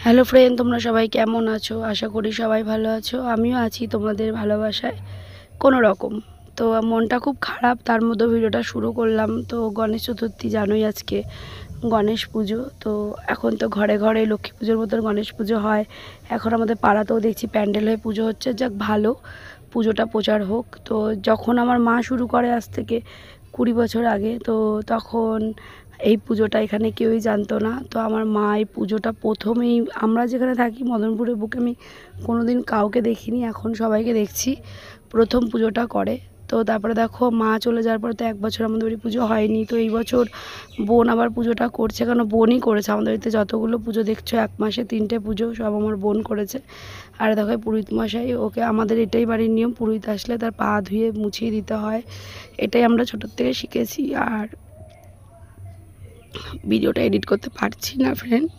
Hello friend, তোমরা সবাই কেমন আছো? আশা করি সবাই ভালো আছো। আমিও আছি তোমাদের ভালোবাসায় কোনো রকম। তো মনটা খুব খারাপ, তার মধ্যে ভিডিওটা শুরু করলাম। তো গণেশ চতুর্থী জানোই, আজকে গণেশ পুজো। তো এখন তো ঘরে ঘরে লক্ষ্মী পুজোর মতন গণেশ পুজো হয়। এখন আমাদের পাড়াতেও দেখছি প্যান্ডেল হয়ে পুজো হচ্ছে। যাক, ভালো, পুজোটা প্রচার হোক। তো যখন আমার মা শুরু করে আজ থেকে 20 বছর আগে, তো তখন এই পুজোটা এখানে কেউই জানতো না। তো আমার মা এই পুজোটা প্রথমেই, আমরা যেখানে থাকি মদনপুরের বুকে, আমি কোনো দিন কাউকে দেখিনি, এখন সবাইকে দেখছি প্রথম পুজোটা করে। তো তারপরে দেখো, মা চলে যাওয়ার পরে তো 1 বছর আমাদের বাড়ি পুজো হয়নি। তো এই বছর বোন আবার পুজোটা করছে, কারণ বোনই করেছে আমাদের বাড়িতে যতগুলো পুজো দেখছো, 1 মাসে 3টে পুজো সব আমার বোন করেছে। আর দেখো পুরোহিত মশাই, ওকে আমাদের এটাই বাড়ির নিয়ম, পুরোহিত আসলে তার পা ধুয়ে মুছিয়ে দিতে হয়। এটাই আমরা ছোটোর থেকে শিখেছি। আর ভিডিওটা এডিট করতে পারছি না ফ্রেন্ড,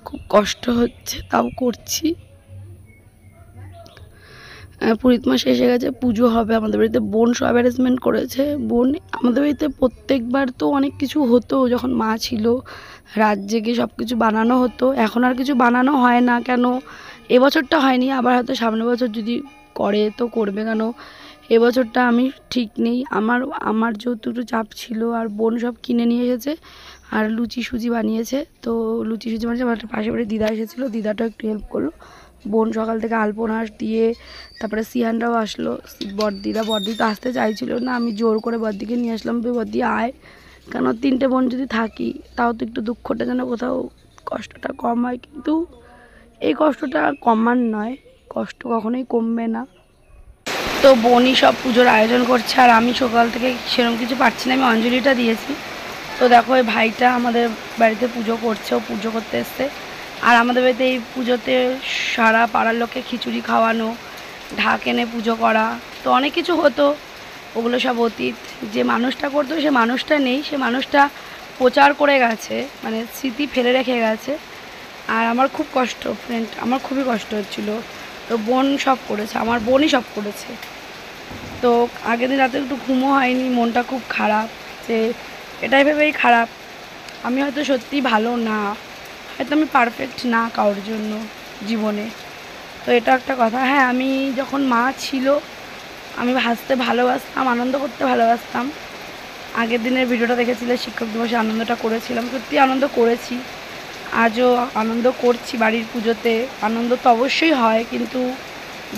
খুব কষ্ট হচ্ছে, তাও করছি। পুরোহিত মশাই এসে গেছে, পুজো হবে আমাদের বাড়িতে। বোন সব অ্যারেঞ্জমেন্ট করেছে। বোন, আমাদের বাড়িতে প্রত্যেকবার তো অনেক কিছু হতো যখন মা ছিল, রাত জেগে সব কিছু বানানো হতো। এখন আর কিছু বানানো হয় না। কেন এবছরটা হয়নি, আবার হয়তো সামনের বছর যদি করে তো করবে। কেন এবছরটা আমি ঠিক নেই। আমার যেহেতু একটু চাপ ছিল, আর বোন সব কিনে নিয়ে এসেছে, আর লুচি সুজি বানিয়েছে। তো লুচি সুজি বানিয়েছে, আমার একটা পাশে বাড়ি দিদা এসেছিলো, দিদাটাও একটু হেল্প করলো। বোন সকাল থেকে আলপনা দিয়ে, তারপরে সিয়ানরাও আসলো, বড়দি তো আসতে চাইছিল না, আমি জোর করে বড়দিকে নিয়ে আসলাম। বড়দি আয়, কেন 3টে বোন যদি থাকি তাও তো একটু দুঃখটা যেন কোথাও কষ্টটা কম হয়। কিন্তু এই কষ্টটা কমার নয়, কষ্ট কখনোই কমবে না। তো বোনই সব পুজোর আয়োজন করছে, আর আমি সকাল থেকে সেরকম কিছু পারছি না, আমি অঞ্জলিটা দিয়েছি। তো দেখো, এই ভাইটা আমাদের বাড়িতে পুজো করছে, ও পুজো করতে এসছে। আর আমাদের বাড়িতে এই পুজোতে সারা পাড়ার লোককে খিচুড়ি খাওয়ানো, ঢাক এনে পুজো করা, তো অনেক কিছু হতো। ওগুলো সব অতীত। যে মানুষটা করতো সে মানুষটা নেই, সে মানুষটা প্রচার করে গেছে, মানে স্মৃতি ফেলে রেখে গেছে। আর আমার খুব কষ্ট ফ্রেন্ড, আমার খুবই কষ্ট হচ্ছিলো। তো বোন সব করেছে, আমার বোনই সব করেছে। তো আগের দিন রাতে একটু ঘুমও হয়নি, মনটা খুব খারাপ। যে এটাই ভেবেই খারাপ, আমি হয়তো সত্যিই ভালো না, হয়তো আমি পারফেক্ট না কারোর জন্য জীবনে। তো এটা একটা কথা। হ্যাঁ, আমি যখন মা ছিল, আমি হাসতে ভালোবাসতাম, আনন্দ করতে ভালোবাসতাম। আগের দিনের ভিডিওটা দেখেছিলে, শিক্ষক দিবসে আনন্দটা করেছিলাম, সত্যি আনন্দ করেছি, আজও আনন্দ করছি। বাড়ির পুজোতে আনন্দ তো অবশ্যই হয়, কিন্তু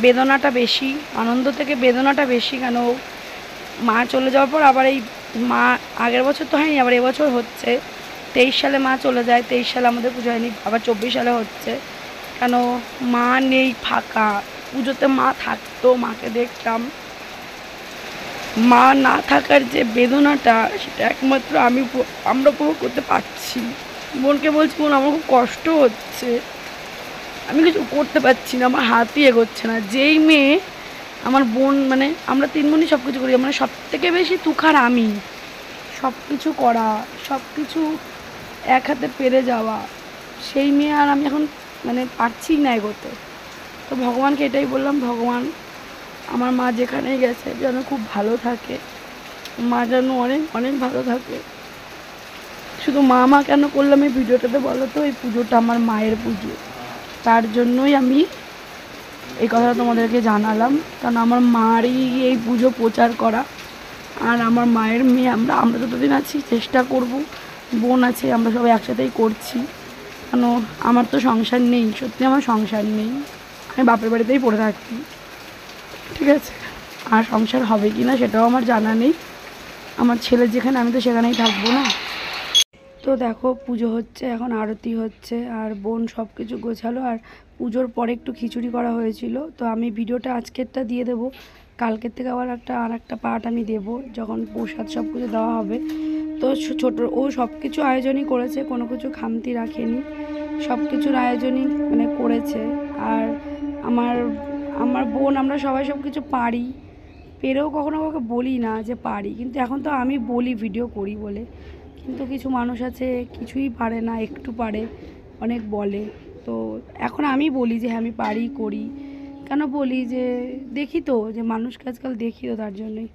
বেদনাটা বেশি, আনন্দ থেকে বেদনাটা বেশি। কেন মা চলে যাওয়ার পর আবার এই মা, আগের বছর তো হয়নি, আবার এবছর হচ্ছে। 23 সালে মা চলে যায়, 23 সালে আমাদের পুজো হয়নি, আবার 24 সালে হচ্ছে। কেন মা নেই, ফাঁকা। পুজোতে মা থাকতো, মাকে দেখতাম। মা না থাকার যে বেদনাটা, সেটা একমাত্র আমরা উপভোগ করতে পারছি। বোনকে বলছি, বোন আমার খুব কষ্ট হচ্ছে, আমি কিছু করতে পারছি না, আমার হাতই এগোচ্ছে না। যেই মেয়ে, আমার বোন, মানে আমরা 3 বোনই সব কিছু করি, মানে সব থেকে বেশি তুখার আমি, সব কিছু করা, সব কিছু এক হাতে পেরে যাওয়া, সেই মেয়ে আর আমি এখন মানে পারছি না এগোতে। তো ভগবানকে এটাই বললাম, ভগবান আমার মা যেখানেই গেছে যেন খুব ভালো থাকে, মা যেন অনেক অনেক ভালো থাকে। শুধু মা কেন করলাম এই ভিডিওটাতে বলো তো? এই পুজোটা আমার মায়ের পুজো, তার জন্যই আমি এই কথাটা তোমাদেরকে জানালাম। কারণ আমার মারই এই পুজো প্রচার করা, আর আমার মায়ের মেয়ে আমরা যতদিন আছি চেষ্টা করব। বোন আছে, আমরা সবাই একসাথেই করছি। কেন আমার তো সংসার নেই, সত্যি আমার সংসার নেই, আমি বাপের বাড়িতেই পড়ে থাকি, ঠিক আছে? আর সংসার হবে কি না সেটাও আমার জানা নেই। আমার ছেলে যেখানে, আমি তো সেখানেই থাকবো না। তো দেখো, পুজো হচ্ছে, এখন আরতি হচ্ছে, আর বোন সব কিছু গোছালো। আর পুজোর পরে একটু খিচুড়ি করা হয়েছিল। তো আমি ভিডিওটা আজকেরটা দিয়ে দেবো, কালকের থেকে আবার আর একটা পার্ট আমি দেবো, যখন প্রসাদ সব কিছু দেওয়া হবে। তো ছোটো ও সব কিছু আয়োজনই করেছে, কোনো কিছু খামতি রাখেনি, সব কিছুর আয়োজনই মানে করেছে। আর আমার আমার বোন, আমরা সবাই সব কিছু পারি, পেরেও কখনো কাউকে বলি না যে পারি, কিন্তু এখন তো আমি বলি ভিডিও করি বলে। কিন্তু কিছু মানুষ আছে কিছুই পারে না, একটু পারে, অনেক বলে। তো এখন আমি বলি যে হ্যাঁ আমি পারি, করি। কেন বলি? যে দেখি তো, যে মানুষকে আজকাল দেখি তো, তার জন্যই।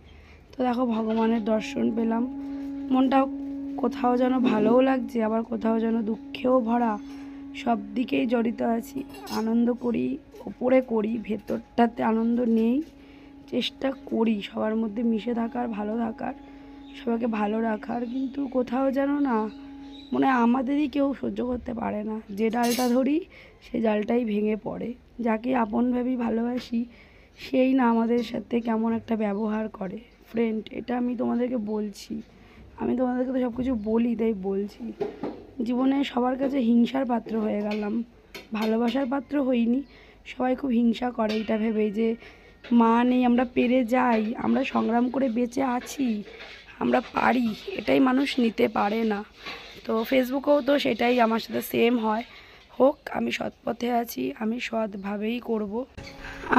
তো দেখো, ভগবানের দর্শন পেলাম, মনটাও কোথাও যেন ভালোও লাগছে, আবার কোথাও যেন দুঃখেও ভরা। সব দিকেই জড়িত আছি। আনন্দ করি, ওপরে করি, ভেতরটাতে আনন্দ নেই। চেষ্টা করি সবার মধ্যে মিশে থাকার, ভালো থাকার, সবাইকে ভালো রাখার, কিন্তু কোথাও যেন না মনে হয় আমাদেরই কেউ সহ্য করতে পারে না। যে ডালটা ধরি সে ডালটাই ভেঙে পড়ে। যাকে আপন ভেবেই ভালোবাসি সেই না আমাদের সাথে কেমন একটা ব্যবহার করে। ফ্রেন্ড, এটা আমি তোমাদেরকে বলছি, আমি তোমাদেরকে তো সব কিছু বলি, তাই বলছি। জীবনে সবার কাছে হিংসার পাত্র হয়ে গেলাম, ভালোবাসার পাত্র হইনি। সবাই খুব হিংসা করে এটা ভেবেই যে মা নেই, আমরা পেরে যাই, আমরা সংগ্রাম করে বেঁচে আছি, আমরা পারি, এটাই মানুষ নিতে পারে না। তো ফেসবুকেও তো সেটাই আমার সাথে সেম হয়। হোক, আমি সৎ পথে আছি, আমি সৎভাবেই করব।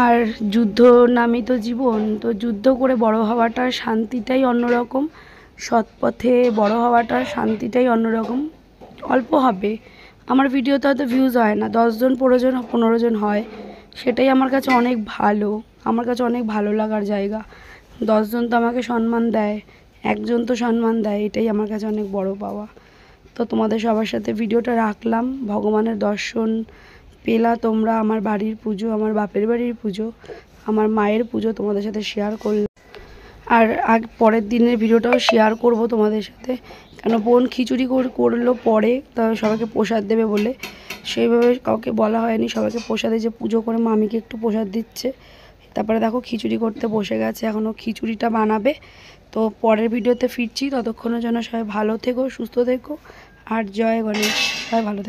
আর যুদ্ধ নামই তো জীবন, তো যুদ্ধ করে বড় হওয়াটার শান্তিটাই অন্যরকম। সৎ পথে বড় হওয়াটার শান্তিটাই অন্যরকম। অল্প হবে, আমার ভিডিওতে হয়তো ভিউজ হয় না, 10 জন 15 জন হয়, সেটাই আমার কাছে অনেক ভালো, আমার কাছে অনেক ভালো লাগার জায়গা। 10 জন তো আমাকে সম্মান দেয়, একজন তো সম্মান দেয়, এটাই আমার কাছে অনেক বড় পাওয়া। তো তোমাদের সবার সাথে ভিডিওটা রাখলাম, ভগবানের দর্শন পেলা তোমরা, আমার বাড়ির পুজো, আমার বাপের বাড়ির পুজো, আমার মায়ের পুজো তোমাদের সাথে শেয়ার করলাম। আর পরের দিনের ভিডিওটাও শেয়ার করব তোমাদের সাথে, কেন বোন খিচুড়ি করলো পরে, তা সবাইকে প্রসাদ দেবে বলে, সেইভাবে কাউকে বলা হয়নি। সবাইকে প্রসাদে যে পুজো করে মামিকে একটু প্রসাদ দিচ্ছে। তারপরে দেখো খিচুড়ি করতে বসে গেছে, এখনও খিচুড়িটা বানাবে। তো পরের ভিডিওতে ফিরছি, ততক্ষণের জন্য সবাই ভালো থেকো, সুস্থ থেকো, আর জয় গণেশ, সবাই ভালো থেকো।